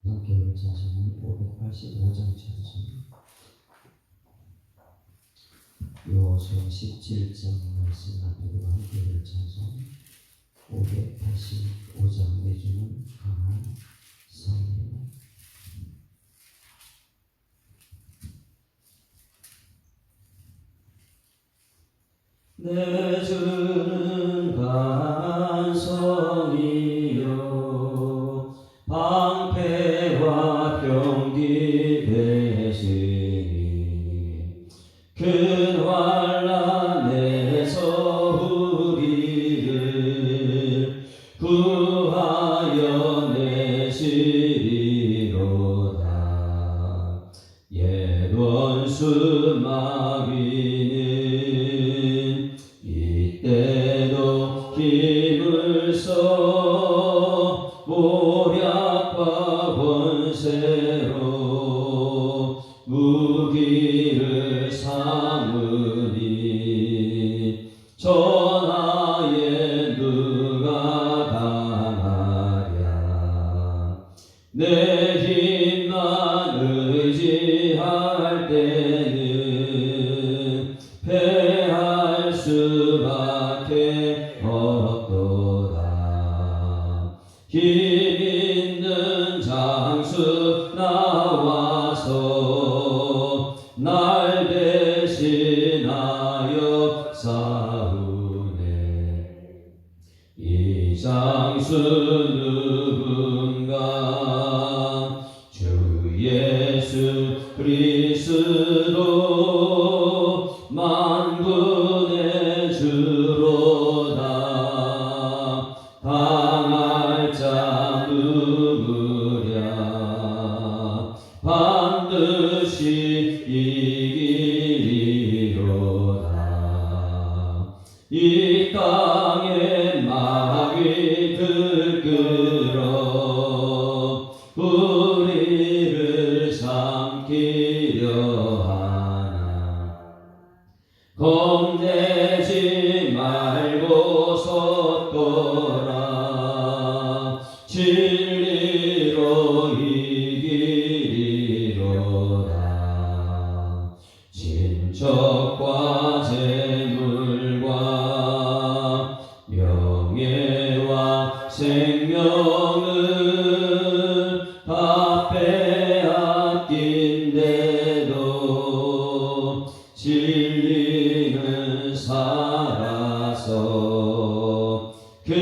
함께 찬송은 585장 찬송. 요호수아 17장 말씀 앞에도 함께 찬송 585장 내주는 강한 성령. 내주는 강한 성이요 방패와 병기 되시니 큰 환난에서 우리를 구하여 내시리로다. 옛 원수 마귀는 이때도 힘을 써 모략과 권세로 무기를 삼으니 전하에 누가 당하랴. 내 힘만 의지할 때는 패할 수밖에 없도다. 힘 있는 장수 나와서 날 대신하여 싸우네. 이 장수 누군가? 주 예수 그리스도 만군의 주로다. 당할 자 누구랴? 반드시 이기리로다. 이 땅에 마귀 들끓어 우리를 삼키려 하나. 겁내지 말고 섰더라. 진리로 이기리로다. 친척과 재물과 명예와 생명을 다 빼앗긴데도 진리는 살아서 그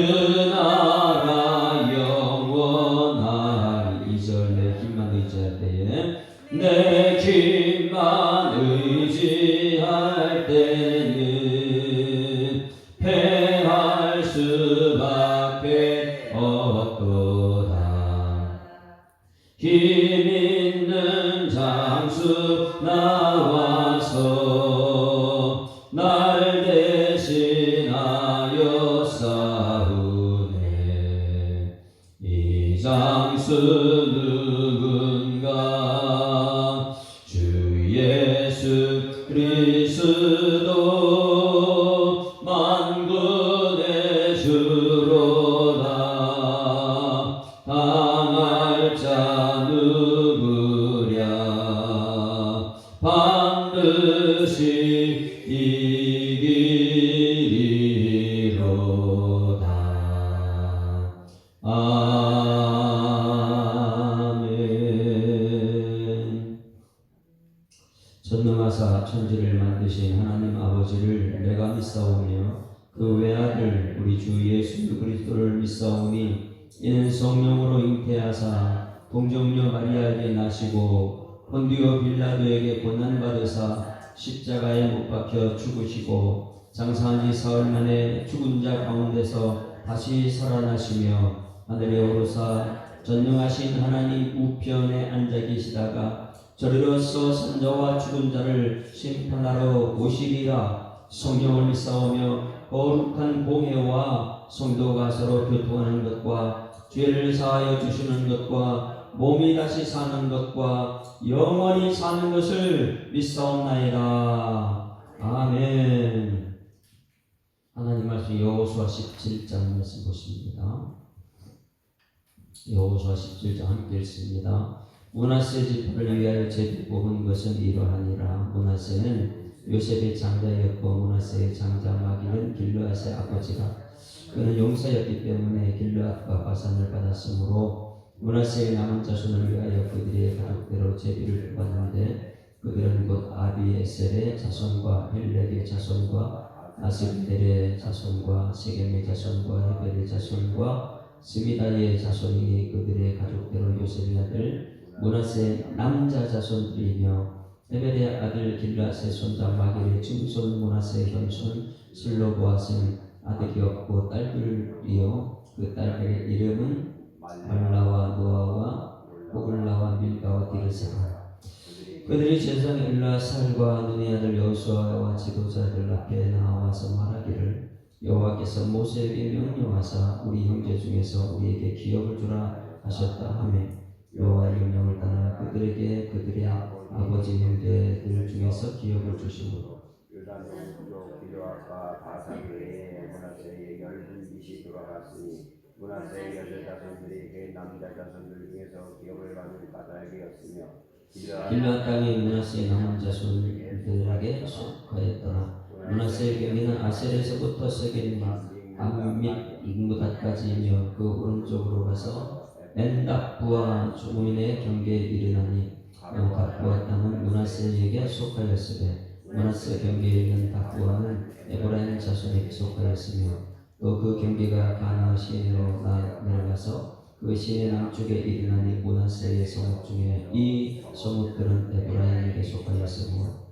나라 영원하리. 2절 내 힘만 의지할 때에, 내 힘만 의지할 때는 패할 수밖에 없도다. 힘 있는 장수 나와서 날 대신하여 싸우네. 이 장수 누군가? 주 예수 그리스도 만군의 주로다. 당할 자 누구랴? 반드시 이기리로다. 아멘. 전능하사 천지를 만드신 하나님 아버지를 내가 믿사오며 그 외아들 우리 주 예수 그리스도를 믿사오니 이는 성령으로 잉태하사 동정녀 마리아에게 나시고 본디오 빌라도에게 고난받으사 십자가에 못 박혀 죽으시고 장사한 지 사흘 만에 죽은 자 가운데서 다시 살아나시며 하늘에 오르사 전능하신 하나님 우편에 앉아 계시다가 저리로서 산자와 죽은 자를 심판하러 오시리라. 성령을 믿사오며 거룩한 공회와 성도가 서로 교통하는 것과 죄를 사하여 주시는 것과 몸이 다시 사는 것과 영원히 사는 것을 믿사옵나이다. 아멘. 하나님 말씀 여호수아 17장 말씀 보십니다. 여호수아 17장 함께 읽습니다. 므낫세 지파를 위하여 제비 뽑은 것은 이러하니라. 므낫세는 요셉의 장자였고 므낫세의 장자 마기는 길르앗의 아버지라. 그는 용사였기 때문에 길르앗과 바산을 받았으므로 므낫세의 남은 자손을 위하여 그들의 가족대로 제비를 뽑았는데 그들은 곧 아비에셀의 자손과 헬렉의 자손과 아스벨의 자손과 세겜의 자손과 헤벨의 자손과 스미다의 자손이니 그들의 가족대로 요셉의 아들 므낫세의 남자 자손들이며 헤벨의 아들 길르앗의 손자 마길의 증손 므낫세의 현손 슬로보앗은 아들이었고 딸들이요 그 딸들의 이름은 말라와 노아와 호글라와 밀가와 디르사라. 그들이 제사장 엘라살과 눈의 아들 여호수아와 지도자들 앞에 나와서 말하기를 여호와께서 모세에게 명령하사 우리 형제 중에서 우리에게 기업을 주라 하셨다 하며 여호와의 명령을 따라 그들에게 그들의 아버지 형제들 중에서 기업을 주시고 요단의 부족 기르앗과 바산 외에 므낫세의 열분깃이 돌아갔으니 므낫세의 여자 자손들이 그 남자 자손들 중에서 기업을 받을 까닭이었으며 길르앗 땅이 므낫세의 남은 자손들에게 속하였더라. 므낫세의 경계는 아셀에서부터 세겜 및 인무닷까지이며 그 오른쪽으로 가서 엔답부와 주민의 경계에 이르나니 답부와 땅은 므낫세에게 속하였으되 므낫세 경계에 있는 답부와는 에브라임 자손에게 속하였으며 또 그 경계가 가나 시내로 내려가서 그 시내 남쪽에 이르나니 므낫세의 성읍 중에 이 성읍들은 에브라임에게 속하였으며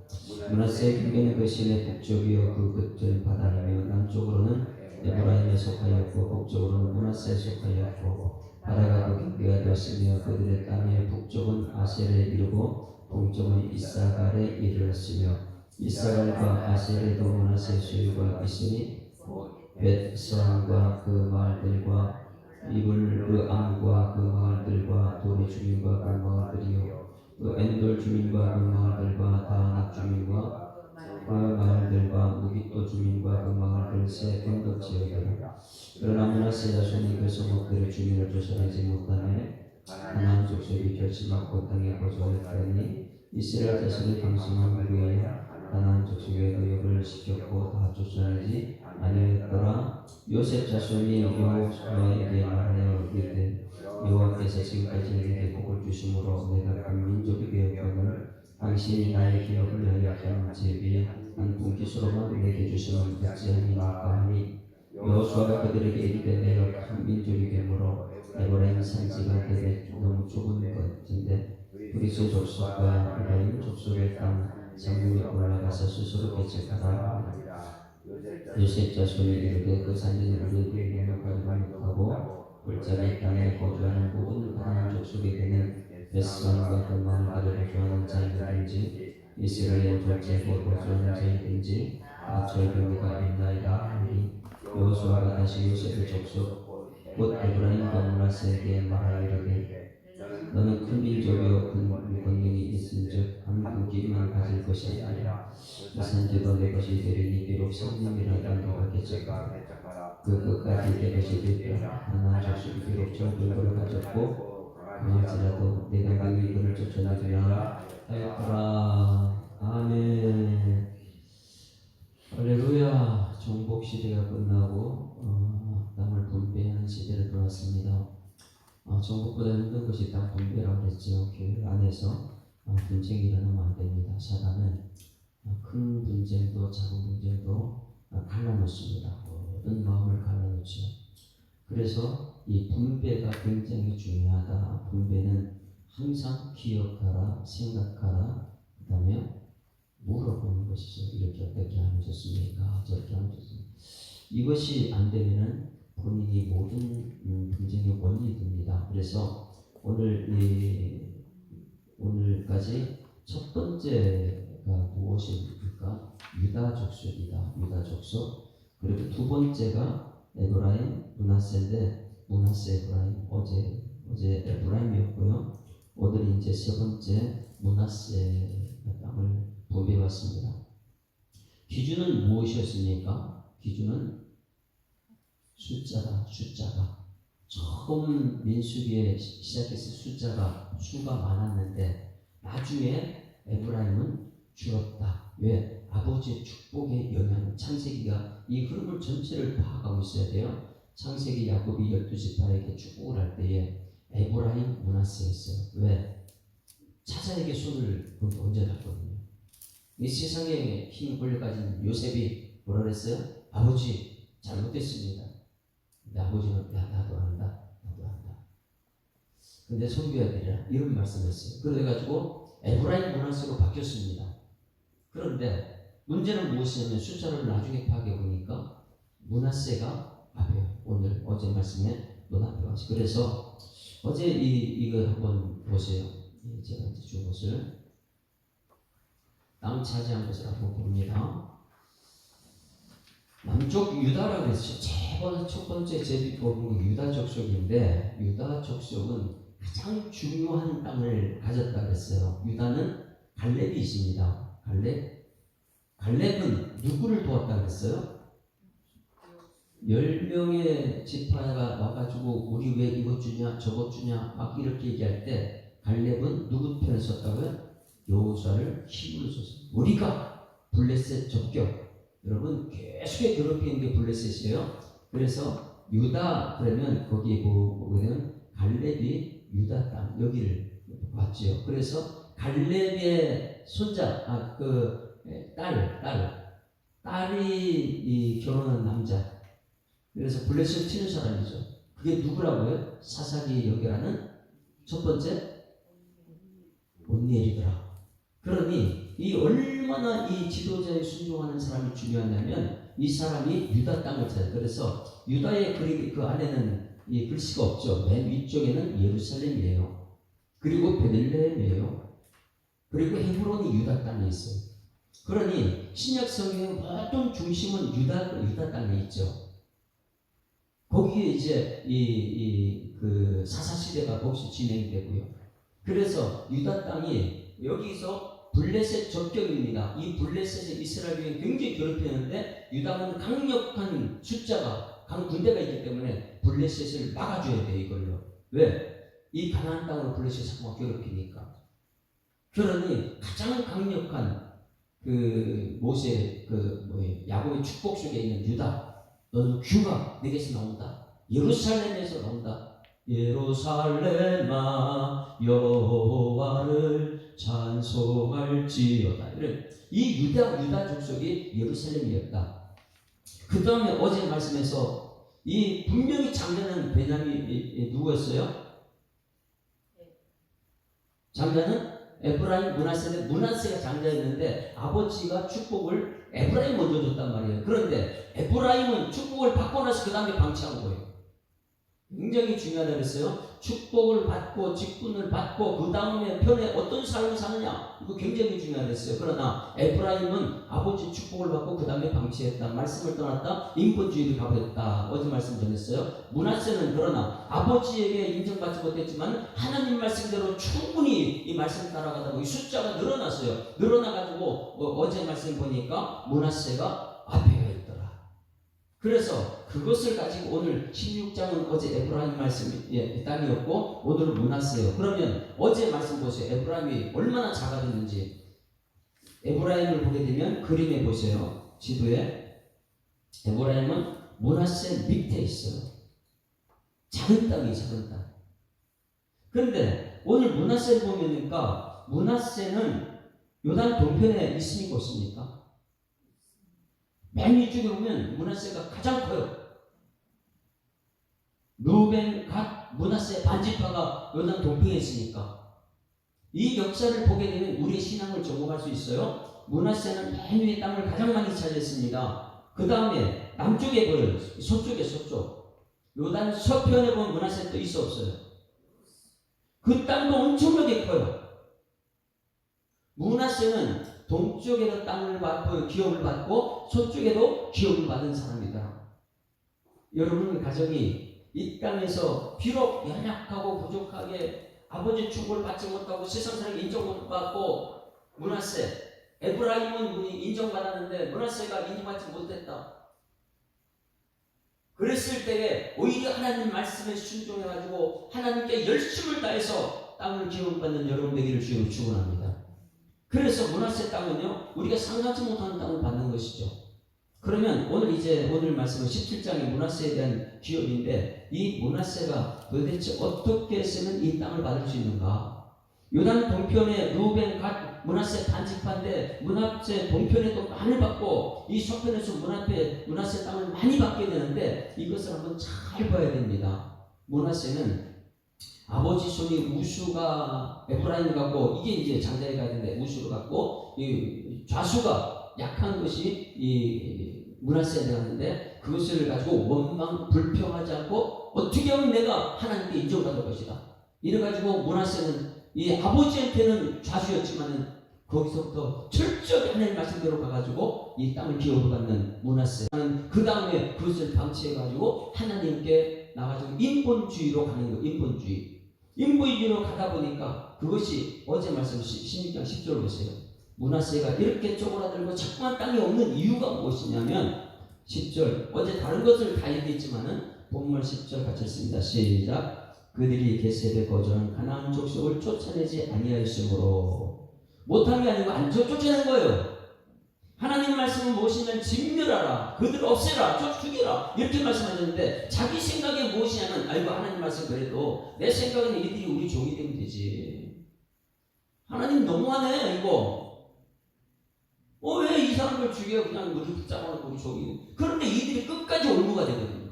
므낫세의 경계는 그 시내 북쪽이요 그 끝은 바다이며 남쪽으로는 에브라임에 속하였고 북쪽으로는 므낫세에 속하였고 바다가 그 경계가 되었으며 그들의 땅의 북쪽은 아셀에 이르고 동쪽은 이사갈에 이르렀으며 이사갈과 아셀에도 므낫세 소유가 있으니 벳선과 그 마을들과 이블 그 암과 그 마을들과 도리 주민과 그 마을들이요 그 엔돌 주민과 그 마을들과 다낙 주민과 그 마을들과 무기또 주민과 그 마을들 세 평덕지역이라. 그러나 므낫세 자손이 그 성읍들의 주민을 쫓아내지 못하매 가나안 족속이 결심하고 땅에 거주하였더니 이스라엘 자손이 강성한 후에 가나안 족속의 의역을 시켰고 다 쫓아내지 아니하였더라. 요셉 자손이 여호수아에게 말하여 이르되 여호와께서 지금까지 내게 복을 주심으로 내가 큰 민족이 되었거늘 당신이 나의 기업을 위하여 한 제비 한 분깃으로만 내게 주시면 어찌함이니까 하니 여호수아가 그들에게 이르되 내가 큰 민족이 되므로 에브라임 산지가 되게 너무 좁은 것인데 브리스 족속과 에브라임 족속의 땅 상륙에 올라가서 스스로 개척하라. 요셉 자손이 이르되 그 산지는 우리에게 행복하지 못하고 골짜기 땅에 거주하는 모든 가나안 족속에 되는 벳선과 그 마을들에 거주하는 자이든지 이스라엘 전체에 거주하는 자이든지 다 저희 병이가 있나이다 하니 여호수아가 다시 요셉의 족속 곧 에브라임과 므낫세에게 말하여 이르되 너는 큰 민족이요 큰 권능이 있은즉 한 분깃만 가질 것이 아니라 그 산지도 내 것이 되리니 비록 성님이라도 내가 개척하라 그 끝까지 내 것이 되리라. 가나안 족속이 비록 정복을 가졌고 강할지라도 내가 능히 그를 쫓아내리라 하였더라. 아멘. 할렐루야. 정복 시대가 끝나고 땅을 분배하는 시대로 들어왔습니다. 정복보다 힘든 것이 땅 분배라고 그랬죠. 교회 안에서 분쟁이 일어나면 안 됩니다. 사단은 큰 분쟁도 작은 분쟁도 갈라놓습니다. 모든 마음을 갈라놓죠. 그래서 이 분배가 굉장히 중요하다. 분배는 항상 기억하라, 생각하라, 그 다음에 물어보는 것이죠. 이렇게 어떻게 하면 좋습니까? 저렇게 하면 좋습니까? 이것이 안 되면은 본인이 모든 분쟁의 원인이 됩니다. 그래서 오늘까지 첫 번째가 무엇입니까? 유다 족속이다. 유다 족속. 그리고 두 번째가 에브라임, 므낫세인데 므낫세 에브라임 어제 에브라임이었고요. 오늘 이제 세 번째 므낫세 땅을 분배받습니다. 기준은 무엇이었습니까? 기준은 숫자가 처음 민수기에 시작했을 숫자가 수가 많았는데 나중에 에브라임은 줄었다. 왜? 아버지의 축복의 영향, 창세기가 이 흐름을 전체를 파악하고 있어야 돼요. 창세기 야곱이 12지파에게 축복을 할 때에 에브라임 므낫세였어요. 왜? 차자에게 손을 얹어놨거든요. 이 세상에 힘 권력 가진 요셉이 뭐라 그랬어요? 아버지 잘못했습니다. 근데 아버지는 야 나도 안다. 근데 손교해야 되리라 이런 말씀했어요. 그래가지고 에브라임 므낫세로 바뀌었습니다. 그런데 문제는 무엇이냐면 숫자를 나중에 파악해 보니까 므낫세가 앞에요. 오늘 어제 말씀에 눈앞에 와서 그래서 어제 이거 한번 보세요. 제가 이제 준 것을 땅 차지한 것을 한번 봅니다. 남쪽 유다라고 했어요. 첫 번째 제비 보는 게 유다 족속인데 유다 족속은 가장 중요한 땅을 가졌다 그랬어요. 유다는 갈렙이 있습니다. 갈렙은 누구를 도왔다 그랬어요? 10명의 지파가 와가지고 우리 왜 이것 주냐 저것 주냐 막 이렇게 얘기할 때 갈렙은 누구 편을 썼다고요? 여호수아를 힘으로 썼어요. 우리가 블레셋 접경 여러분 계속해 괴롭히는 게 블레셋이에요. 그래서 유다 그러면 거기에 보면 갈렙이 유다 땅 여기를 봤지요. 그래서 갈렙의 손자 딸이 결혼한 남자. 그래서 블레셋을 치는 사람이죠. 그게 누구라고요? 사사기에 연결하는 첫 번째 온니엘이더라. 그러니 이 얼마나 이 지도자에 순종하는 사람이 중요하냐면 이 사람이 유다 땅을 찾아요. 그래서 유다의 그 안에는 이 글씨가 없죠. 맨 위쪽에는 예루살렘이에요. 그리고 베들레헴이에요. 그리고 헤브론이 유다 땅에 있어요. 그러니 신약 성경의 모든 중심은 유다 땅에 있죠. 거기에 이제 그 사사 시대가 거기서 진행되고요. 그래서 유다 땅이 여기서 블레셋 접경입니다. 이 블레셋의 이스라엘이 굉장히 괴롭히는데 유다는 강력한 숫자가 군대가 있기 때문에 블레셋을 막아줘야 돼요. 이걸로. 왜? 이 가나안 땅으로 블레셋을 막 괴롭히니까. 그러니 가장 강력한 그 모세 야곱의 축복 속에 있는 유다. 너는 규가 내게서 나온다. 예루살렘에서 나온다. 예루살렘아 여호와를 찬송할지어다. 이런 이 유다 족속이 예루살렘이었다. 그 다음에 어제 말씀에서 이 분명히 장자는 베냐민이 누구였어요? 장자는 에브라임 므낫세가 장자였는데 아버지가 축복을 에브라임 먼저 줬단 말이에요. 그런데 에브라임은 축복을 받고 나서 그 다음에 방치한 거예요. 굉장히 중요하다 그랬어요. 축복을 받고 직분을 받고 그 다음에 편에 어떤 삶을 사느냐 이거 굉장히 중요하다 그랬어요. 그러나 에브라임은 아버지 축복을 받고 그 다음에 방치했다. 말씀을 떠났다. 인본주의를 가버렸다. 어제 말씀 전했어요. 므낫세는 그러나 아버지에게 인정받지 못했지만 하나님 말씀대로 충분히 이 말씀 따라가다 보니 숫자가 늘어났어요. 늘어나가지고 어제 말씀 보니까 므낫세가 앞에 가 있더라. 그래서 그것을 가지고 오늘 16장은 어제 에브라임 말씀이 땅이었고 오늘은 므낫세예요. 그러면 어제 말씀 보세요. 에브라임이 얼마나 작아졌는지 에브라임을 보게 되면 그림에 보세요. 지도에 에브라임은 므낫세 밑에 있어요. 작은 땅이 작은 땅. 그런데 오늘 므낫세를 보니까 므낫세는 요단 동편에 있습니까 없습니까? 맨 위쪽에 보면 므낫세가 가장 커요. 루벤, 갓, 므낫세 반지파가 요단 동편에 있으니까 이 역사를 보게 되면 우리의 신앙을 점검할 수 있어요. 므낫세는 맨 위에 땅을 가장 많이 차지했습니다. 그 다음에 남쪽에 보여요. 서쪽. 요단 서편에 보면 므낫세 또 있어 없어요? 그 땅도 엄청나게 커요. 므낫세는 동쪽에도 땅을 받고 기업을 받고 서쪽에도 기업을 받은 사람이다. 여러분 가정이 이 땅에서 비록 연약하고 부족하게 아버지 축복을 받지 못하고 세상 사람이 인정 못 받고 므낫세 에브라임은 인정받았는데 므낫세가 인정받지 못했다. 그랬을 때에 오히려 하나님 말씀에 순종해가지고 하나님께 열심을 다해서 땅을 기업받는 여러분 되기를 주님으로 축원합니다. 그래서 므낫세 땅은요, 우리가 상상치 못하는 땅을 받는 것이죠. 그러면 오늘 말씀은 17장의 므낫세에 대한 기업인데, 이 므낫세가 도대체 어떻게 해서는 이 땅을 받을 수 있는가? 요단 동편에 루벤, 갓, 므낫세 반지파인데 므낫세 동편에도 많이 받고 이 서편에서 므낫세 땅을 많이 받게 되는데, 이것을 한번 잘 봐야 됩니다. 므낫세는 아버지 손이 우수가 에프라임 같고, 이게 이제 장자가 되는데 우수를 갖고, 이 좌수가 약한 것이 이 므낫세가 되었는데, 그것을 가지고 원망 불평하지 않고 어떻게 하면 내가 하나님께 인정받을 것이다. 이래가지고 므낫세는 이 아버지한테는 좌수였지만은 거기서부터 철저히 하나님 말씀대로 가가지고 이 땅을 기업으로 받는 므낫세는 그 다음에 그것을 방치해가지고 하나님께 나가지고 인본주의로 가는 거예요. 인본주의로 가다 보니까 그것이 어제 말씀 16장 10절 보세요. 므낫세가 이렇게 쪼그라들고 자꾸만 땅이 없는 이유가 무엇이냐면 10절, 어제 다른 것을 다 얘기했지만은 본문 10절 같이 읽습니다. 시작. 그들이 게셈에 거주한 가나안 족속을 쫓아내지 아니하였으므로, 못한 게 아니고 안 쫓아낸 거예요. 하나님 말씀은 무엇이냐면 진멸하라, 그들을 없애라, 죽이라, 이렇게 말씀하셨는데, 자기 생각이 무엇이냐면, 아이고 하나님 말씀 그래도 내 생각은 이들이 우리 종이 되면 되지. 하나님 너무하네 이거. 왜 이 사람들 죽여? 그냥 우리 붙잡아놓고 우리 종이. 그런데 이들이 끝까지 올무가 되거든요.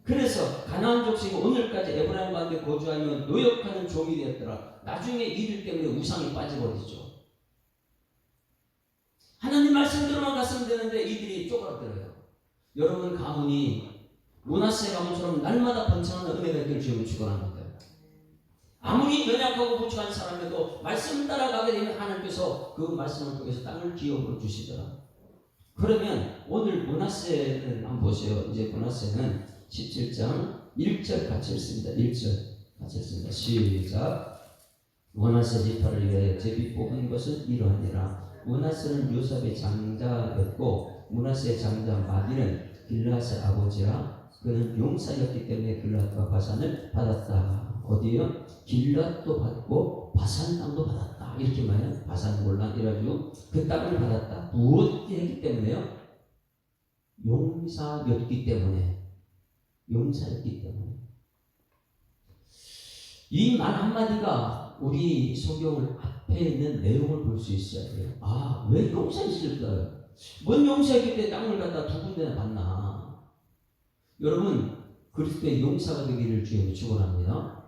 그래서 가나안 족속이 오늘까지 에브라임 가운데 거주하며 노역하는 종이 되었더라. 나중에 이들 때문에 우상이 빠져버리죠. 하나님 말씀대로만 갔으면 되는데 이들이 쪼그라들어요. 여러분 가문이 므낫세 가문처럼 날마다 번창하는 은혜가 있기를 주님을 축원합니다. 아무리 연약하고 부족한 사람에도 말씀 따라가게 되면 하나님께서 그 말씀을 통해서 땅을 기업으로 주시더라. 그러면 오늘 므낫세는 한번 보세요. 이제 므낫세는 17장 1절 같이 읽습니다. 1절 같이 읽습니다. 시작. 므낫세 지파를 위하여 제비 뽑은 것은 이러하니라. 므낫세는 요셉의 장자였고 므낫세의 장자 마디는 길앗의 아버지라. 그는 용사였기 때문에 길앗과 바산을 받았다. 어디요? 길앗도 받고 바산 땅도 받았다. 이렇게 말해요. 바산 몰라 이래가지고 그 땅을 받았다. 무엇이 했기 때문에요? 용사였기 때문에. 이 말 한마디가 우리 성경을 앞에 있는 내용을 볼 수 있어야 돼요. 왜 용사였을까요? 뭔 용사였기 때문에 땅을 갖다 두 군데나 받나? 여러분, 그리스도의 용사가 되기를 주님이 축원합니다.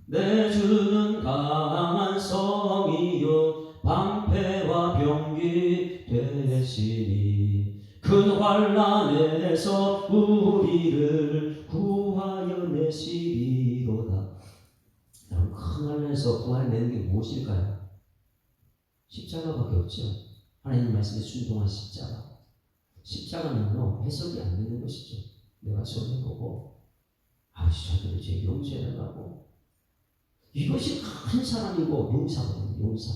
내 주는 강한 성이요 방패와 병기 되시니 큰 환난에서 우리를 구하여 내시리로다. 여러분, 큰 환난에서 구하내는 게 무엇일까요? 십자가밖에 없죠. 하나님 말씀에 순종한 십자가. 십자가는요 해석이 안 되는 것이죠. 내가 손해보고 저들이 제 용서해달라고, 이것이 큰 사람이고 용사거든요. 용사.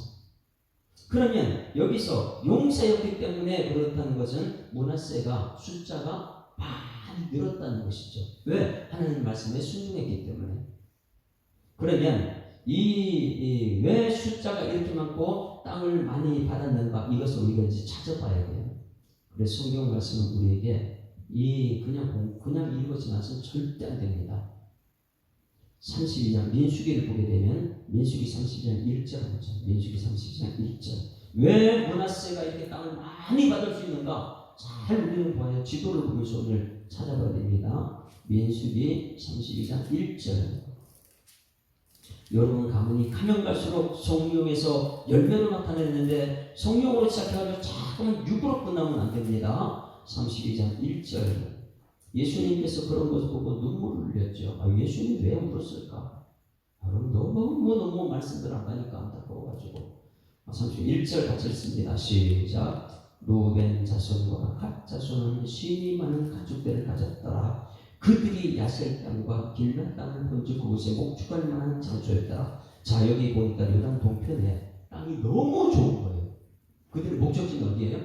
그러면 여기서 용사였기 때문에 그렇다는 것은 므낫세가 숫자가 많이 늘었다는 것이죠. 왜? 하나님 말씀에 순종했기 때문에. 그러면 왜 숫자가 이렇게 많고 땅을 많이 받았는가, 이것을 우리가 이제 찾아봐야 돼요. 그래서 성경 말씀은 우리에게 그냥 읽어지면 절대 안 됩니다. 32장 민수기를 보게 되면 민수기 32장 1절 보죠. 민수기 32장 1절. 왜 므낫세가 이렇게 땅을 많이 받을 수 있는가? 잘 우리는 봐야 지도를 보면서 오늘 찾아봐야 됩니다. 민수기 32장 1절. 여러분 가문이 가면 갈수록 성령에서 열매로 나타내는데 성령으로 시작해가지고 자꾸만 육으로 끝나면 안 됩니다. 32장 1절. 예수님께서 그런 것을 보고 눈물을 흘렸죠. 예수님 왜 울었을까? 여러분 너무 말씀들 안 가니까 안타까워가지고. 31절 같이 읽습니다. 시작. 루벤 자손과 갓 자손은 심히 많은 가축들을 가졌더라. 그들이 야셀 땅과 길앗 땅을 본즉 그곳에 목축할 만한 장소였더라. 자, 여기 보니까 요단 동편에 땅이 너무 좋은 거예요. 그들의 목적지는 어디예요?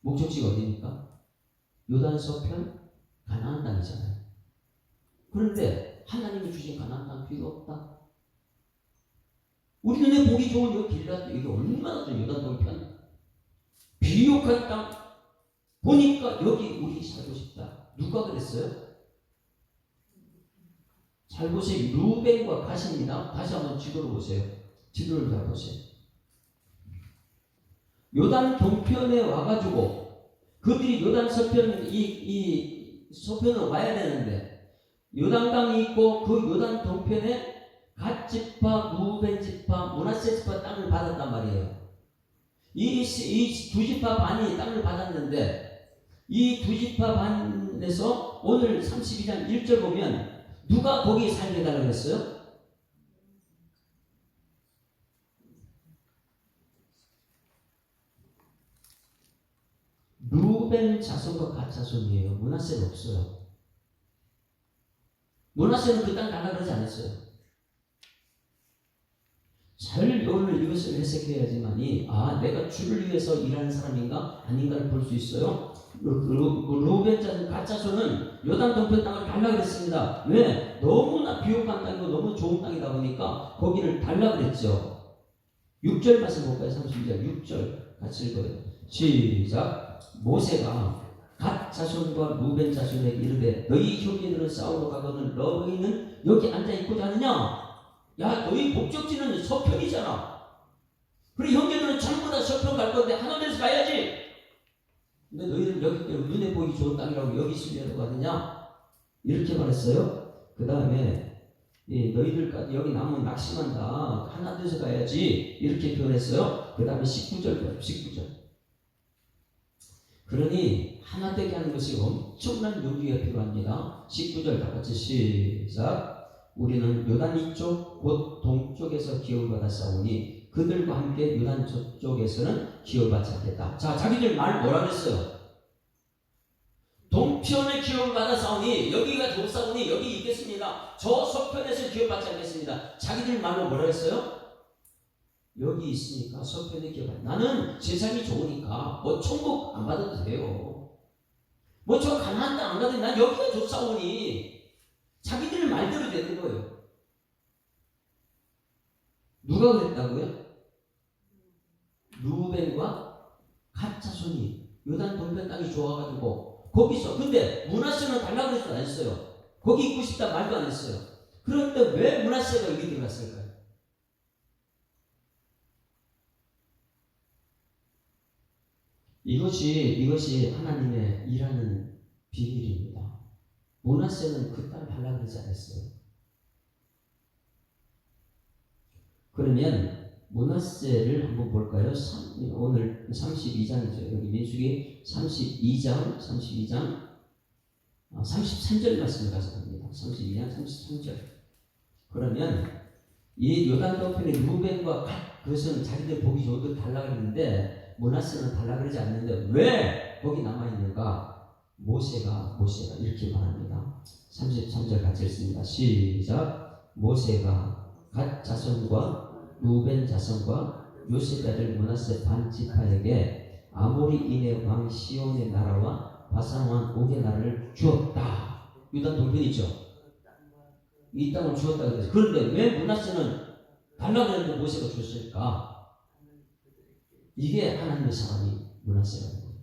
목적지가 어디입니까? 요단 서편 가나안 땅이잖아요. 그런데 하나님이 주신 가나안 땅 필요 없다. 우리 눈에 보기 좋은 요 길앗 이게 얼마나 좀 요단 동편 비옥한 땅 보니까 여기 우리 살고 싶다. 누가 그랬어요? 잘 보세요. 루벤과 갓입니다. 다시 한번 지도를 보세요. 지도를 잘 보세요. 요단 동편에 와가지고 그들이 요단 서편 이 서편을 와야 되는데 요단강이 있고 그 요단 동편에 갓 지파, 루벤 지파, 므낫세 지파 땅을 받았단 말이에요. 이 두 지파 반이 땅을 받았는데 이 두 지파 반에서 오늘 32장 1절 보면 누가 거기 살게 해달라고 했어요? 루벤 자손과 갓 자손이에요. 므낫세는 없어요. 므낫세는 그 땅 달라 그러지 않았어요. 잘 오늘 이것을 해석해야지만이 내가 주를 위해서 일하는 사람인가 아닌가를 볼 수 있어요. 루벤 자손 갓 자손은 요단 동편 땅을 달라 그랬습니다. 왜? 너무나 비옥한 땅이고 너무 좋은 땅이다 보니까 거기를 달라 그랬죠. 6절 말씀 볼까요? 32절 6절 같이 읽어요. 시작. 모세가 갓 자손과 루벤 자손에게 이르되 너희 형제들은 싸우러 가거든 너희는 여기 앉아 있고자 하느냐? 야, 너희 목적지는 서편이잖아. 그리고 형제들은 전부 다 서편 갈 건데 하나님에서 가야지. 근데 너희는 여기 눈에 보기 좋은 땅이라고 여기 있으려고 하느냐? 이렇게 말했어요. 그 다음에 너희들까지 여기 남은 낙심한다. 하나님에서 가야지. 이렇게 표현했어요. 그 다음에 19절. 그러니 하나 되게 하는 것이 엄청난 용기가 필요합니다. 19절 다 같이 시작. 우리는 요단 이쪽 곧 동쪽에서 기업을 받아 싸우니 그들과 함께 요단 저쪽에서는 기업을 받지 않겠다. 자, 자기들 말 뭐라 그랬어요? 동편에 기업을 받아 싸우니 여기가 못 싸우니 여기 있겠습니다. 저 서편에서 기업 받지 않겠습니다. 자기들 말로 뭐라 했어요? 여기 있으니까 서편에 기업 받. 나는 세상이 좋으니까 뭐 천국 안 받아도 돼요. 뭐 저 가나안 땅 안 가도 난 여기가 못 싸우니. 자기들 말대로 되는 거예요. 누가 그랬다고요? 루벤과 갓 자손이 요단 동편 땅이 좋아가지고 거기서 근데 므낫세는 달라고 그러지 않았어요. 거기 있고 싶다 말도 안 했어요. 그런데 왜 므낫세가 여기 들어갔을까요? 이것이 하나님의 일하는 비밀입니다. 므낫세는 그 땅 달라고 그러지 않았어요. 그러면 므낫세를 한번 볼까요? 오늘 32장이죠. 여기 민수기 32장 33절 말씀을 가서 봅니다. 32장 33절. 그러면 이 요단 동편의 루벤과 갓 그것은 자기들 보기 좋은 듯 달라고 했는데 므낫세는 달라고 그러지 않는데 왜 거기 남아있는가? 모세가 이렇게 말합니다. 33절 같이 읽습니다. 시작. 모세가 갓 자손과 루벤 자손과 요셉 아들 므낫세 반 지파에게 아모리인의 왕 시온의 나라와 바산 왕 옥의 나라를 주었다. 유단 동편이죠. 이 땅을 주었다 그랬어요. 그런데 왜 므낫세는 달라고 했는데 모세가 줬을까? 이게 하나님의 사람이 므낫세라는 거예요.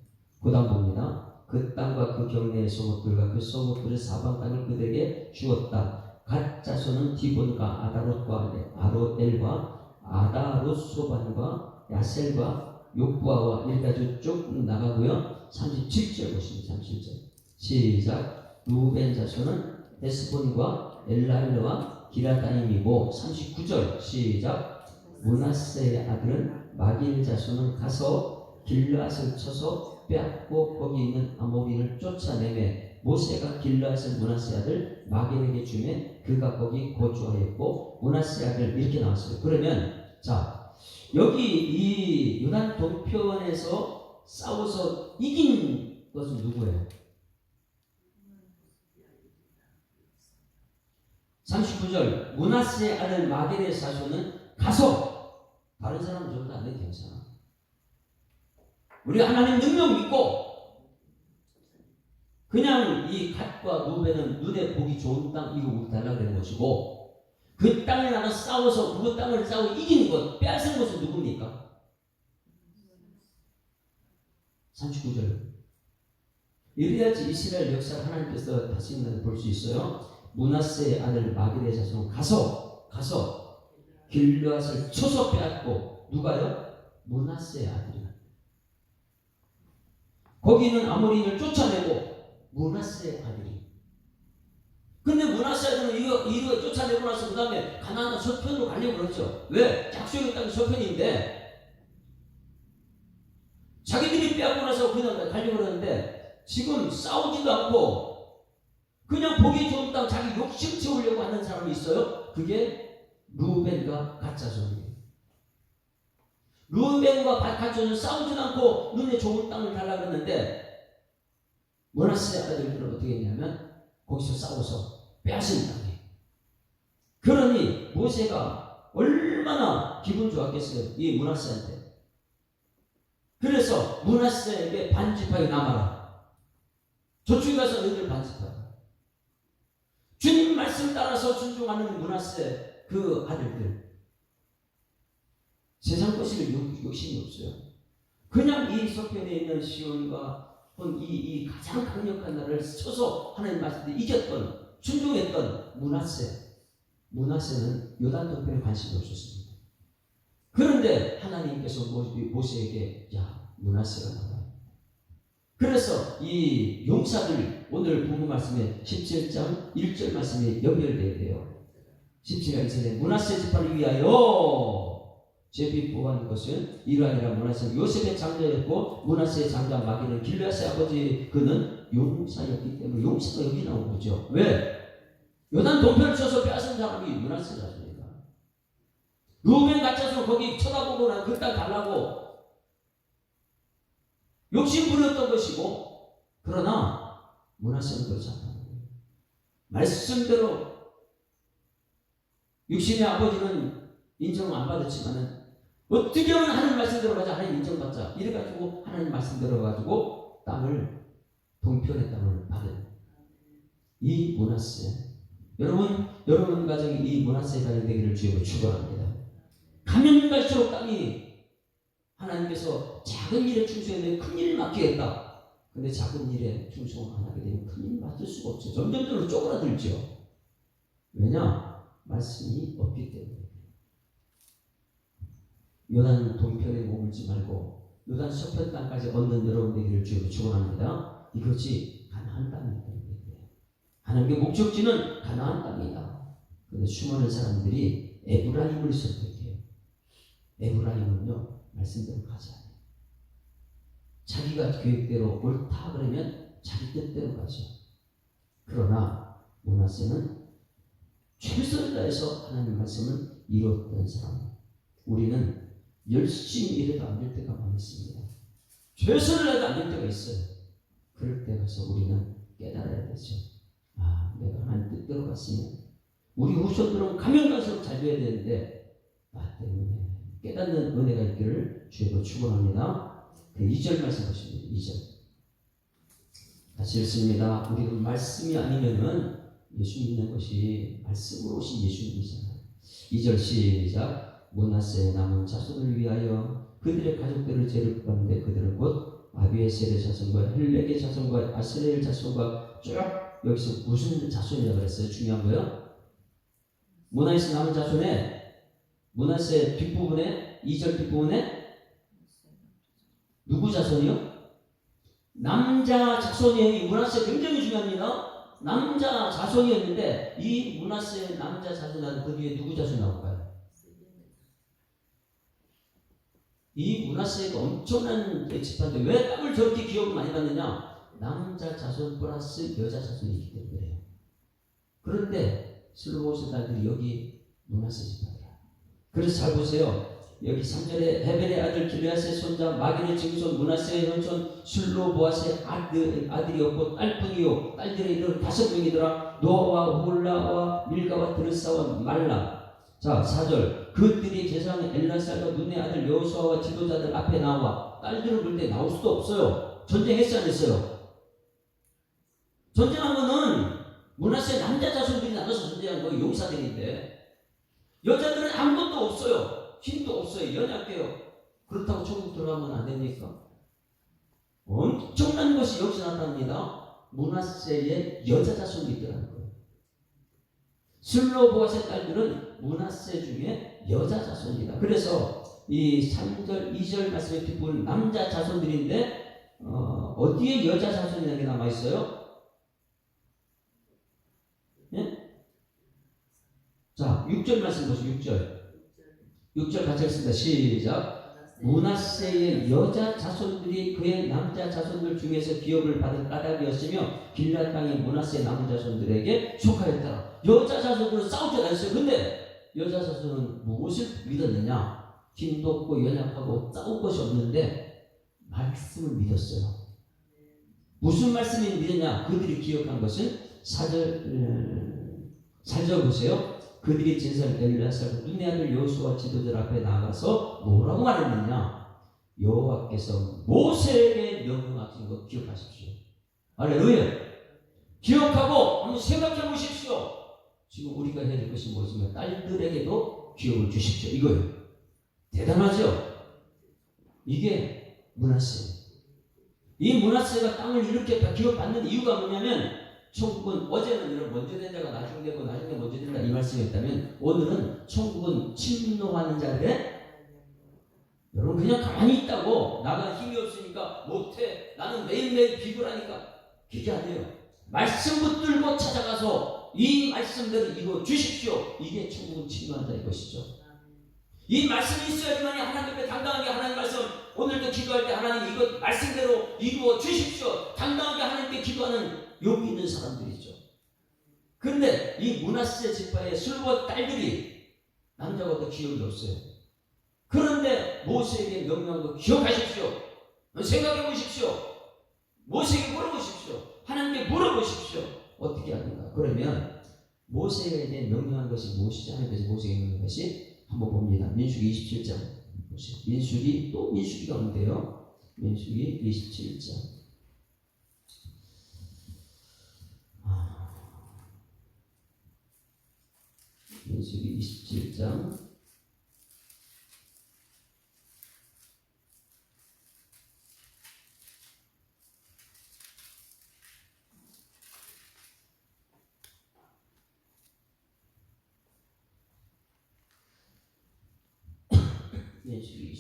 그 다음 봅니다. 그 땅과 그 경내의 소목들과 그 소목들의 사방 땅을 그들에게 주었다. 갓 자손은 디본과 아다롯과 아로엘과 아다롯 소반과 야셀과 욕부아와 여기까지 쭉 나가고요. 37절 보십니다. 37절 시작. 루벤 자손은 헤스본과 엘라일과 기라다임이고 39절 시작. 므낫세의 아들은 마길 자손은 가서 길르앗을 쳐서 빼앗고 거기 있는 아모리를 쫓아내매 모세가 길르앗을 므낫세 아들 마길에게 주매 그가 거기 거주하였고 므낫세 아들 이렇게 나왔어요. 그러면 자 여기 이 요단 동편에서 싸워서 이긴 것은 누구예요? 39절 므낫세 아들 마길의 자손은 가서 다른 사람은 전부 다 안 해도 괜찮아. 우리 하나님 능력 믿고 그냥 이 갓과 루벤은 눈에 보기 좋은 땅 이거 우리 달라고 된 것이고 그 땅에 나가 싸워서 그 땅을 싸워 이기는 것 빼앗은 것은 누굽니까? 39절 이래야지 이스라엘 역사를 하나님께서 다시 볼 수 있어요. 므낫세의 아들 마길의 자손 가서 길르앗을 쳐서 빼앗고 누가요? 므낫세의 아들이야. 거기는 아모리인을 쫓아내고 므낫세의 아들이. 근데 므낫세 아들은 이거 쫓아내고 나서 그 다음에 가나안 서편으로 가려고 그러죠. 왜? 약속의 땅이 서편인데 자기들이 빼앗고 나서 그냥 가려고 그러는데 지금 싸우지도 않고 그냥 보기 좋은 땅 자기 욕심 채우려고 하는 사람이 있어요. 그게 루벤과 갓 자손이에요. 루벤과 갓 자손은 싸우지도 않고 눈에 좋은 땅을 달라고 했는데 므낫세 아들들은 어떻게 했냐면 거기서 싸워서 빼앗은 땅이에요. 그러니 모세가 얼마나 기분 좋았겠어요. 이 므낫세한테. 그래서 므낫세에게 반집하게 남아라. 저쪽에 가서 너희들 반집하라. 주님 말씀 따라서 순종하는 므낫세 그 아들들. 세상 것이 욕심이 없어요. 그냥 이 서편에 있는 시온과 이 가장 강력한 나라를 쳐서 하나님 말씀을 이겼던 순종했던 므낫세는 요단 동편에 관심이 없었습니다. 그런데 하나님께서 모세에게 야 므낫세가 나와. 그래서 이 용사들 오늘 본문 말씀에 17장 1절 말씀에 연결되어야 돼요. 17장 1절에 므낫세 지파를 위하여 제비 뽑은 것은 이러하니라. 므낫세는 요셉의 장자였고 므낫세의 장자 마기는 길르앗의 아버지 그는 용사였기 때문에 용사가 여기 나온 거죠. 왜? 요단 동편을 쳐서 빼앗은 사람이 므낫세 자손이다. 루벤 가짜서 거기 쳐다보고 난 그 땅 달라고 욕심 부렸던 것이고 그러나 므낫세는 그렇지 않다는 거예요. 말씀대로 육신의 아버지는 인정을 안 받았지만은 어떻게 하면 하나님 말씀대로 가자 하나님 인정받자 이래가지고 하나님 말씀대로 가지고 땅을 동편의 땅을 받은 이 므낫세. 여러분 가정이 이 므낫세 가정이 되기를 주님으로 축원합니다. 가면 갈수록 땅이 하나님께서 작은 일에 충성했는데 큰 일을 맡기겠다. 근데 작은 일에 충성을 안 하게 되면 큰 일을 맡을 수가 없죠. 점점 쪼그라들죠. 왜냐? 말씀이 없기 때문에. 요단 동편에 머물지 말고 요단 서편 땅까지 얻는 여러분 되기를 주님으로 축원합니다. 이것이 가나안 땅이기 때문에. 하나님의 목적지는 가나안 땅이다. 그런데 수많은 사람들이 에브라임을 선택해요. 에브라임은요 말씀대로 가지 않아요. 자기가 계획대로 옳다 그러면 자기 뜻대로 가죠. 그러나 므낫세는 최선을 다해서 하나님의 말씀을 이루었던 사람. 우리는 열심히 일해도 안 될 때가 많습니다. 최선을 다해도 안 될 때가 있어요. 그럴 때 가서 우리는 깨달아야 되죠. 아, 내가 하나님 뜻대로 갔으면 우리 후손들은 가면 갈수록 잘 돼야 되는데 나 때문에 깨닫는 은혜가 있기를 주님으로 축원합니다. 그 2절 말씀 보십니다. 2절 다시 읽습니다. 우리는 말씀이 아니면은 예수 믿는 것이 말씀으로 오신 예수님이잖아요. 2절 시작. 므낫세의 남은 자손을 위하여 그들의 가족들을 죄를 받는데 그들은 곧 아비에셀의 자손과 헬렉의 자손과 아스레엘 자손과 쭉 여기서 무슨 자손이라고 그랬어요? 중요한 거요. 므낫세 남은 자손에 므낫세 뒷부분에 2절 뒷부분에 누구 자손이요? 남자 자손이에요. 므낫세 굉장히 중요합니다. 남자 자손이었는데 이 므낫세 남자 자손은 그 뒤에 누구 자손 나올까요? 이 므낫세가 엄청난 집단인데 왜 땅을 저렇게 기업을 많이 받느냐? 남자 자손 플러스 여자 자손이 있기 때문에 그래요. 그런데 슬로보스 딸들이 여기 므낫세 집단이야. 그래서 잘 보세요. 여기 3절에 헤벨의 아들 길르앗의 손자 마길의 증손 므낫세의 현손 슬로보아스의 아들이었고 딸뿐이요 딸들의 이름 5명이더라. 노아와 홀라와 밀가와 드르사와 말라. 자 4절 그들이 제사장 엘라살과 눈의 아들 여호수아와 지도자들 앞에 나와 딸들을 볼 때 나올 수도 없어요. 전쟁했지 않았어요. 전쟁한 거는 므낫세 남자 자손들이 나눠서 전쟁한 거 용사들인데 여자들은 아무것도 없어요. 힘도 없어요. 연약해요. 그렇다고 천국 들어가면 안 됩니까? 엄청난 것이 여기서 나타납니다. 므낫세의 여자 자손이 있더라는 거예요. 슬로보아스의 딸들은 므낫세 중에 여자 자손이다. 그래서 이 3절, 2절 말씀의 뒷부분 남자 자손들인데 어디에 여자 자손이라는 게 남아있어요? 예? 자, 6절 말씀 보시죠. 6절 같이 하겠습니다. 시작. 므낫세의 여자 자손들이 그의 남자 자손들 중에서 기업을 받은 까닭이었으며 길앗 땅의 므낫세 남은 자손들에게 속하였더라. 여자 자손들은 싸우지 않았어요. 근데 여자 자손은 무엇을 믿었느냐? 힘도 없고 연약하고 싸울 것이 없는데 말씀을 믿었어요. 무슨 말씀을 믿었냐? 그들이 기억한 것은 4절 보세요. 그들이 진설 엘라살 눈의 아들 여호수아 지도자 앞에 나가서 뭐라고 말했느냐? 여호와께서 모세에게 명령하신 것 기억하십시오. 할렐루야. 기억하고 한번 생각해 보십시오. 지금 우리가 해야 될 것이 무엇이냐? 딸들에게도 기억을 주십시오. 이거예요. 대단하죠? 이게 므낫세. 이 므낫세가 땅을 이렇게 기억받는 이유가 뭐냐면 천국은 어제는 먼저 된 자가 나중에 되고 나중에 먼저 된다 이 말씀이었다면 오늘은 천국은 침노하는 자들의 여러분 그냥 가만히 있다고 나가 힘이 없으니까 못해 나는 매일매일 비굴하니까 그게 아니에요. 말씀 붙들고 찾아가서 이 말씀대로 이거 주십시오. 이게 천국은 침노한 자의 것이죠. 이 말씀이 있어야지만 하나님 앞에 당당하게 하나님 말씀 오늘도 기도할 때 하나님 이거 말씀대로 이루어 주십시오. 당당하게 하나님께 기도하는 용기 있는 사람들이죠. 그런데 이 므낫세 지파의 술보 딸들이 남자보다 기억이 없어요. 그런데 모세에게 명령한 거 기억하십시오. 생각해 보십시오. 모세에게 물어보십시오. 하나님께 물어보십시오. 어떻게 하는가? 그러면 모세에게 명령한 것이 무엇이지? 하나님께서 모세에게 명령한 것이 한번 봅니다. 민수기 27장 보세요. 민수기가 없는데요. 민수기 27장 민수기 27장 민수기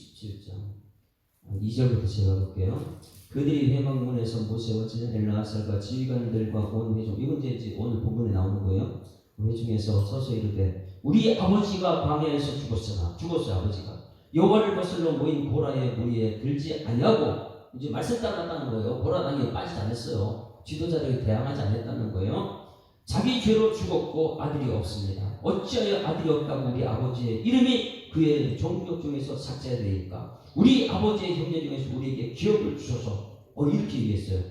27장 2절부터 제가 볼게요. 그들이 회막문에서 모세와 지는 엘라살과 지휘관들과 온 회중 이건 이제 오늘 본문에 나오는 거예요. 그 회중에서 서서 이르되 우리 아버지가 광야에서 죽었어요. 아버지가 여호와를 거슬러 모인 보라의 무리에 들지 아니하고 이제 말씀 따랐다는 거예요. 보라 땅에 빠지지 않았어요. 지도자들에게 대항하지 않았다는 거예요. 자기 죄로 죽었고 아들이 없습니다. 어찌하여 아들이 없다고 우리 아버지의 이름이 그의 종족 중에서 삭제되니까 우리 아버지의 형제 중에서 우리에게 기업을 주셔서 이렇게 얘기했어요.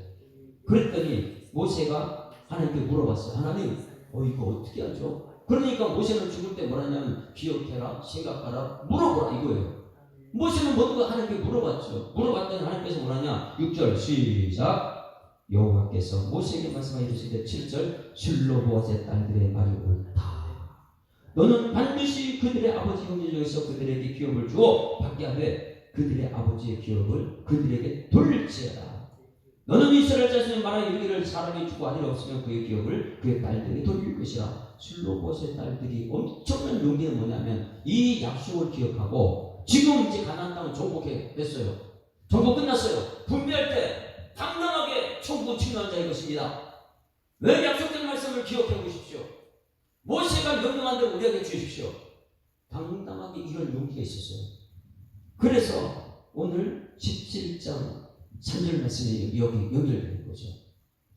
그랬더니 모세가 하나님께 물어봤어요. 하나님 이거 어떻게 하죠? 그러니까 모세는 죽을 때 뭐라냐면 기억해라, 생각하라, 물어보라 이거예요. 모세는 모두 하나님께 물어봤죠. 물어봤더니 하나님께서 뭐라냐? 6절 시작. 여호와께서 모세에게 말씀하여 이르시되 7절 슬로보아스의 딸들의 말이 옳다. 너는 반드시 그들의 아버지 형제 중에서 그들에게 기업을 주어 받게 하되 그들의 아버지의 기업을 그들에게 돌릴지어다. 너는 이스라엘 자손의 말하여 이르기를 사람이 주고 아들이 없으면 그의 기업을 그의 딸들이 돌릴 것이라. 슬로보아스의 딸들이 엄청난 용기는 뭐냐면 이 약속을 기억하고 지금 이제 가나안 땅은 정복했어요. 정복 끝났어요. 분배할 때 당당하게 천국 침노한 자의 것입니다. 왜 약속된 말씀을 기억해 보십시오. 모세가 명령한 대로 우리에게 주십시오. 당당하게 이런 용기가 있었어요. 그래서 오늘 17장 3절 말씀이 여기 연결되는 거죠.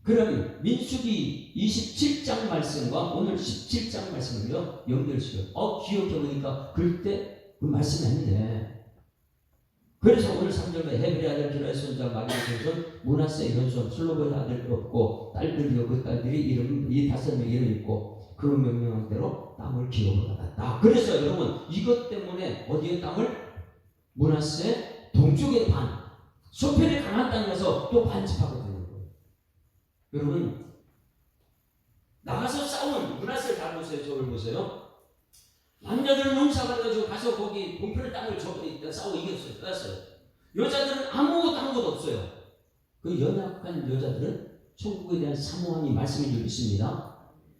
그러면 민수기 27장 말씀과 오늘 17장 말씀을요 연결시켜요. 기억해보니까 그때 그 말씀이 아니네. 그래서 오늘 3절에 헤브리 아들 기라의 손자 마기의 손 므낫세의 현손 슬로보의 아들 없고 딸들이요 그 딸들이 이름 이 5명의 이름이 있고 그 명령한 대로 땅을 기업으로 받았다. 그래서 여러분 이것 때문에 어디에 땅을 므낫세 동쪽의 반 소편의 강한 땅에서 또 반집하게 되는 거예요. 여러분 나가서 싸운 므낫세를 잘 보세요. 저를 보세요. 남자들은 용사가지고 가서 거기 동편의 땅을 싸워 이겼어요. 땄어요. 여자들은 아무것도 없어요. 그 연약한 여자들은 천국에 대한 사모함이 말씀해 주고 있습니다.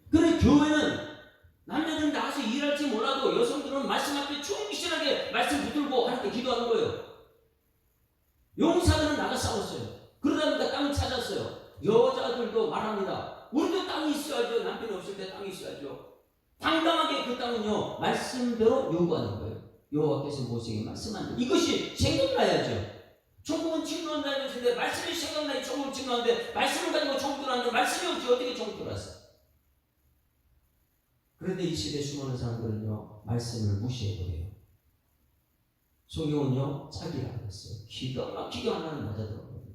그런데 교회는 남자들은 나가서 일할지 몰라도 여성들은 말씀 앞에 충실하게 말씀 붙들고 하나님께 기도하는 거예요. 용사들은 나가 싸웠어요. 그러다 보니까 땅을 찾았어요. 여자들도 말합니다. 우리도 땅이 있어야죠. 남편이 없을 때 땅이 있어야죠. 당당하게 그 땅은요 말씀대로 요구하는 거예요. 여호와께서 모세에게 말씀한 거. 이것이 생각나야죠. 천국은 침노한다는 것인데 말씀이 생각나야 천국을 침노하는데 말씀을 가지고 천국 들어왔는데 말씀이 없이 어떻게 천국 들어왔어? 그런데 이 시대에 수많은 사람들은요 말씀을 무시해버려요. 성경은요 자기라고 했어요. 기가 막히게 하나는 맞아들었거든요.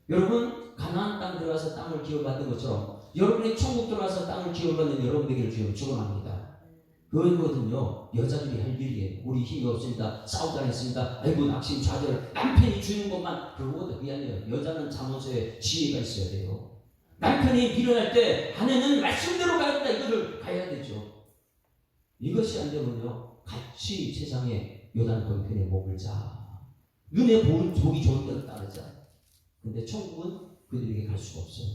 여러분 가나안 땅 들어가서 땅을 기업받은 것처럼 여러분이 천국 들어가서 땅을 기업받는 여러분에게 주여 축원합니다. 그거거든요 여자들이 할 일이에요. 우리 힘이 없습니다. 싸우지 않습니다. 아이고 낙심 좌절 남편이 주는 것만 그러고도 그게 아니에요. 여자는 자문서에 지혜가 있어야 돼요. 남편이 밀어날 때 아내는 말씀대로 가야 된다. 이거를 가야 되죠. 이것이 안 되면요 같이 세상에 요단 동편에 목을 자 눈에 보기 좋은 데로 따르자. 근데 천국은 그들에게 갈 수가 없어요.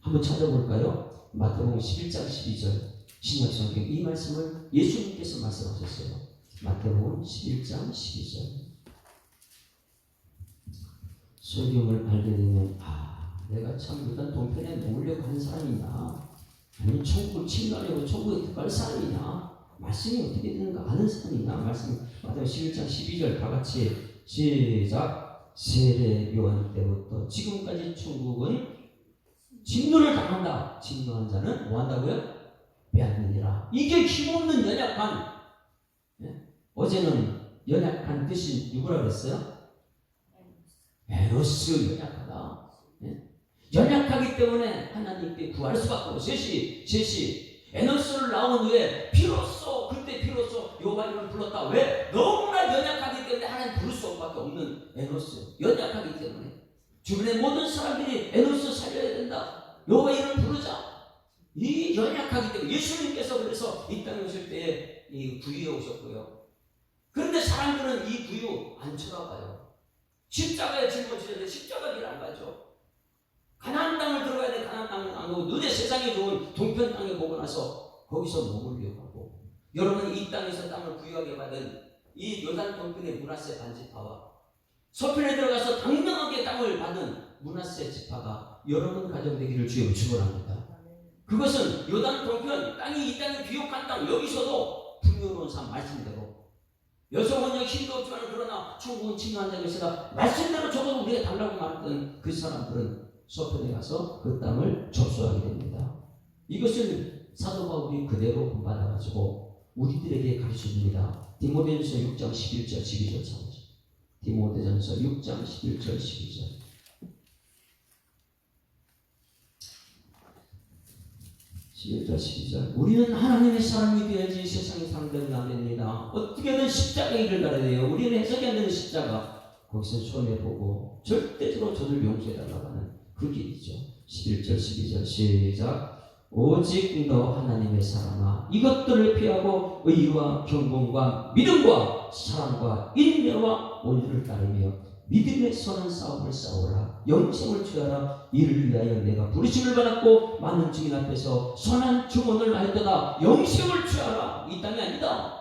한번 찾아볼까요? 마태복음 11장 12절 신약 성경 이 말씀을 예수님께서 말씀하셨어요. 마태복음 11장 12절 성경을 알게 되면 내가 참 요단 동편에 머물려고 하는 사람이냐 아니면 천국을 침노하려고 천국에 들어갈 사람이냐 말씀이 어떻게 되는가 아는 사람이냐 말씀 마태복음 11장 12절 다 같이 시작 세례 요한 때부터 지금까지 천국은 진노를 당한다. 진노한 자는 뭐 한다고요? 빼앗느니라. 이게 힘없는 연약한 어제는 연약한 뜻이 누구라 그랬어요? 에노스 연약하다. 연약하기 때문에 하나님께 구할 수밖에 없어요. 셋이 에노스를 나온 후에 비로소 여호와 이름을 불렀다. 왜? 너무나 연약하기 때문에 하나님 부를 수밖에 없는 에노스. 연약하기 때문에 주변의 모든 사람들이 에노스 살려야 된다. 여호와 이름을 부르자. 이 연약하기 때문에 예수님께서 그래서 이 땅에 오실 때에 이 구유에 오셨고요. 그런데 사람들은 이 구유 안 쳐다봐요. 십자가에 짊어지는데 십자가 길 안 가죠. 가나안 땅을 들어가야 돼. 가나안 땅을 안 가고 눈에 세상에 좋은 동편 땅에 보고 나서 거기서 머물려고 하고 여러분 이 땅에서 땅을 구유하게 받은 이 요단 동편의 므낫세 반지파와 서편에 들어가서 당당하게 땅을 받은 므낫세 지파가 여러분 가정 되기를 주여 축원합니다. 그것은 요단 동편 땅이 이 땅이 비옥한 땅 여기서도 풍요로운 삶 말씀대로 여성은 힘도 없지만 그러나 천국은 침노한 것이다. 말씀대로 적어도 우리가 달라고 말했던 그 사람들은 서편에 가서 그 땅을 접수하게 됩니다. 이것을 사도 바울이 그대로 본받아가지고 우리들에게 가르쳐줍니다. 디모데전서 6장 11절 12절 참으죠. 디모데전서 6장 11절 12절 11절 12절 우리는 하나님의 사람이 되어야지 세상의 사람들은 안 됩니다. 어떻게든 십자가 일을 가야 돼요. 우리는 해석이 안 되는 십자가 거기서 손해보고 절대적으로 저를 용서해달라고 하는 그 길이죠. 11절 12절 시작 오직 너 하나님의 사랑아 이것들을 피하고 의와 경건과 믿음과 사랑과 인내와 온유를 따르며 믿음의 선한 싸움을 싸우라. 영생을 취하라. 이를 위하여 내가 부르심을 받았고 많은 증인 앞에서 선한 증언을 하였도다. 영생을 취하라. 이 땅이 아니다.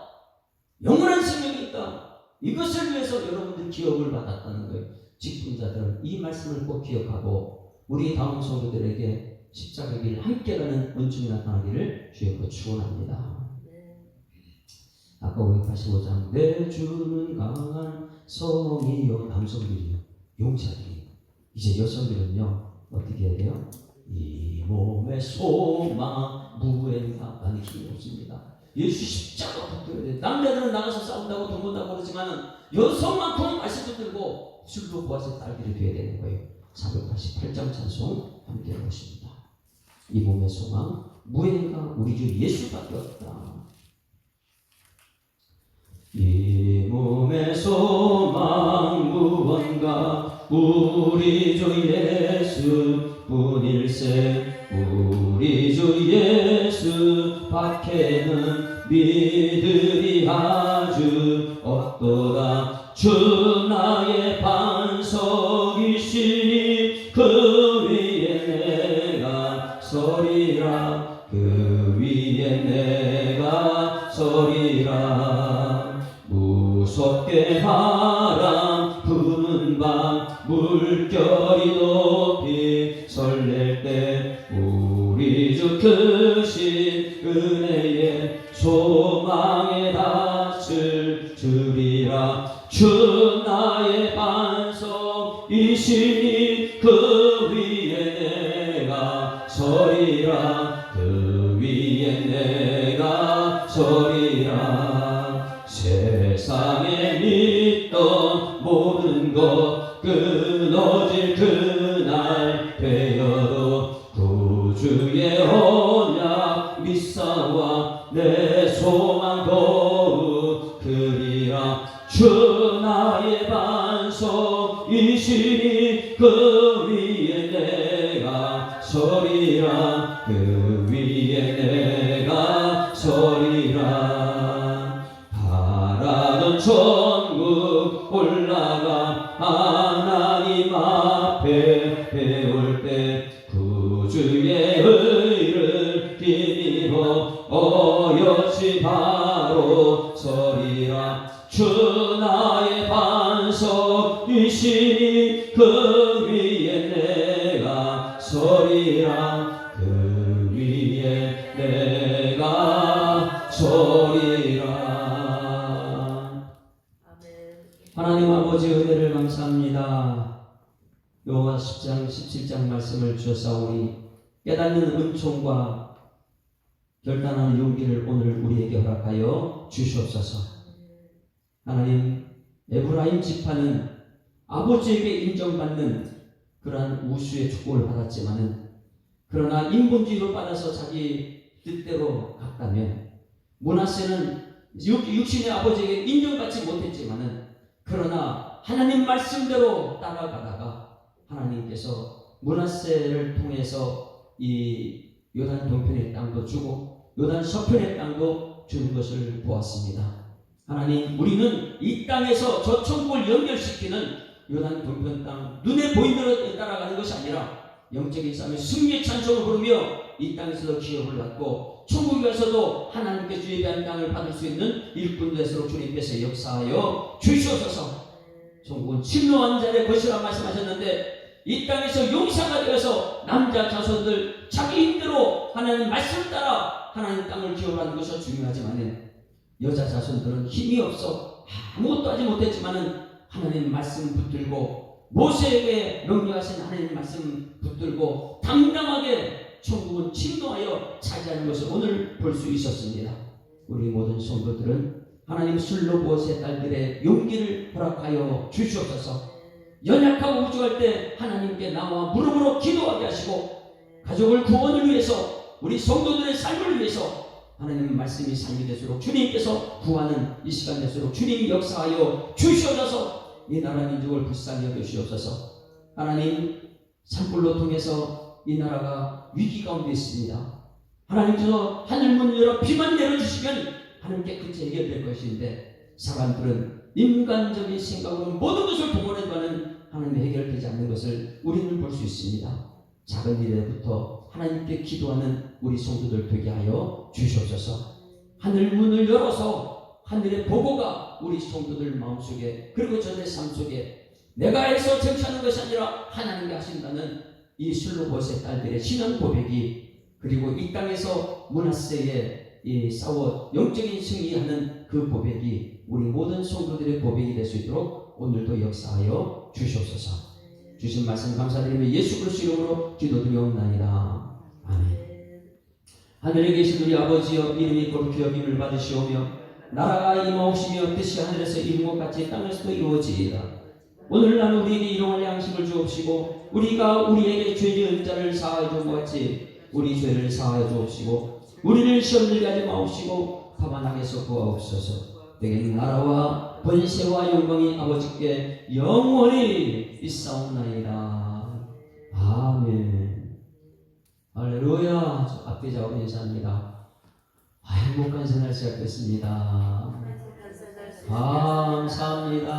영원한 생명이 있다. 이것을 위해서 여러분들 기업을 받았다는 거예요. 직분자들은 이 말씀을 꼭 기억하고 우리 다음 성도들에게 십자가 길 함께 가는 은총이 나타나기를 주여 축원합니다. 아까 585장 내 주는 강한 성이요 남성들이요 용사들이요 이제 여성들은요 어떻게 해야 돼요? 이 몸의 소망 무행하는 힘이 없습니다. 예수 십자가 붙들어야 돼요. 남자들은 나가서 싸운다고 돈 번다고 그러지만 여성만큼은 말씀 붙들고 술로 보아서 딸기를 돼야 되는 거예요. 488장 찬송 함께 해보십니다. 이 몸의 소망 무행가 우리 주 예수밖에 없다. 이 몸의 소망 무언가 우리 주 예수뿐일세 우리 주 예수 밖에는 믿으리 아주 없도다. 주 나의 반석이시니 그 위에 내가 서리라. 그 위에 내가 서리라. 무섭게 바람 부는 밤 물결이 높이 설렐 때 우리 주 크신 은혜에 소망의 낯을 주리라. 주 나의 반석이시니 그 위에 내가 서리라. 그 위에 내가 서리라. 세상에 믿던 모든 것 끊어질 그날 되어도 구주의 언약 믿사와 내 소망 더욱 크리라. 주 나의 반석이시니 그 위에 내가 서리라. 그 위에 내가 서리라. 바라던 천국 올라가 하나님 앞에 배울 때 구주의 의를 힘입어 어여시 바로 서리라. 주 나의 반석이시니 그 위에 내가 서리라. 그 위에 내가 서리라. 하나님 아버지 은혜를 감사합니다. 요한 10장 17장 말씀을 주셨사오니 깨닫는 은총과 결단하는 용기를 오늘 우리에게 허락하여 주시옵소서. 하나님, 에브라임 지파는 아버지에게 인정받는 그러한 우수의 축복을 받았지만은, 그러나 인본주의로 받아서 자기 뜻대로 갔다면, 므낫세는 육신의 아버지에게 인정받지 못했지만은, 그러나 하나님 말씀대로 따라가다가 하나님께서 므낫세를 통해서 이 요단 동편의 땅도 주고 요단 서편의 땅도 주는 것을 보았습니다. 하나님, 우리는 이 땅에서 저 천국을 연결시키는 요단 동편 땅, 눈에 보이는 대로 따라가는 것이 아니라 영적인 싸움에 승리의 찬송을 부르며 이 땅에서도 기업을 갖고 천국에 가서도 하나님께 주의 대한 땅을 받을 수 있는 일꾼 되도록 주님께서 역사하여 주시옵소서. 천국은 침노한 자의 것이라 말씀하셨는데, 이 땅에서 용사가 되어서 남자 자손들 자기 힘대로 하나님 말씀을 따라 하나님 땅을 기업하는 것이 중요하지만, 여자 자손들은 힘이 없어 아무것도 하지 못했지만은 하나님 말씀 붙들고 모세에게 명령하신 하나님 말씀 붙들고 당당하게 천국은 침노하여 차지하는 것을 오늘 볼 수 있었습니다. 우리 모든 성도들은 하나님 슬로보스의 딸들의 용기를 허락하여 주시옵소서. 연약하고 우주할 때 하나님께 나와 무릎으로 기도하게 하시고, 가족을 구원을 위해서, 우리 성도들의 삶을 위해서 하나님 말씀이 삶이 되도록 주님께서 구하는 이 시간 되도록 주님이 역사하여 주시옵소서. 이 나라 민족을 불쌍히 여기시옵소서. 하나님, 산불로 통해서 이 나라가 위기 가운데 있습니다. 하나님께서 하늘문 열어 비만 내려주시면 하나님 깨끗이 해결될 것인데, 사람들은 인간적인 생각으로 모든 것을 동원해도는 하나님 해결되지 않는 것을 우리는 볼 수 있습니다. 작은 일에부터 하나님께 기도하는 우리 성도들 되게 하여 주시옵소서. 하늘 문을 열어서 하늘의 보고가 우리 성도들 마음속에, 그리고 저의 삶 속에 내가 해서 정치하는 것이 아니라 하나님이 하신다는 이 슬로보스의 딸들의 신앙 고백이, 그리고 이 땅에서 므낫세의 이 싸워 영적인 승리하는 그 고백이 우리 모든 성도들의 고백이 될 수 있도록 오늘도 역사하여 주시옵소서. 주신 말씀 감사드리며 예수 그리스도 이름으로 기도드리옵나이다. 아멘. 하늘에 계신 우리 아버지여, 이름이 거룩히 여김을 받으시오며 나라가 임하옵시며 뜻이 하늘에서 이룬 것 같이 땅에서도 이루어지이다. 오늘날 우리에게 일용할 양식을 주옵시고, 우리가 우리에게 죄 지은 자를 사하여 준 것 같이 우리 죄를 사하여 주옵시고, 우리를 시험 들게 하지 마옵시고 다만 악에서 구하옵소서. 내게 나라와 번세와 영광이 아버지께 영원히 있사옵나이다. 아멘. 할렐루야. 저 앞뒤 작업 인사합니다. 행복한 생활 시작했습니다. 감사합니다.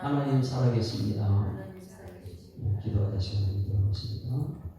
하나님 살아계십니다. 기도하다 시간이 되었습니다.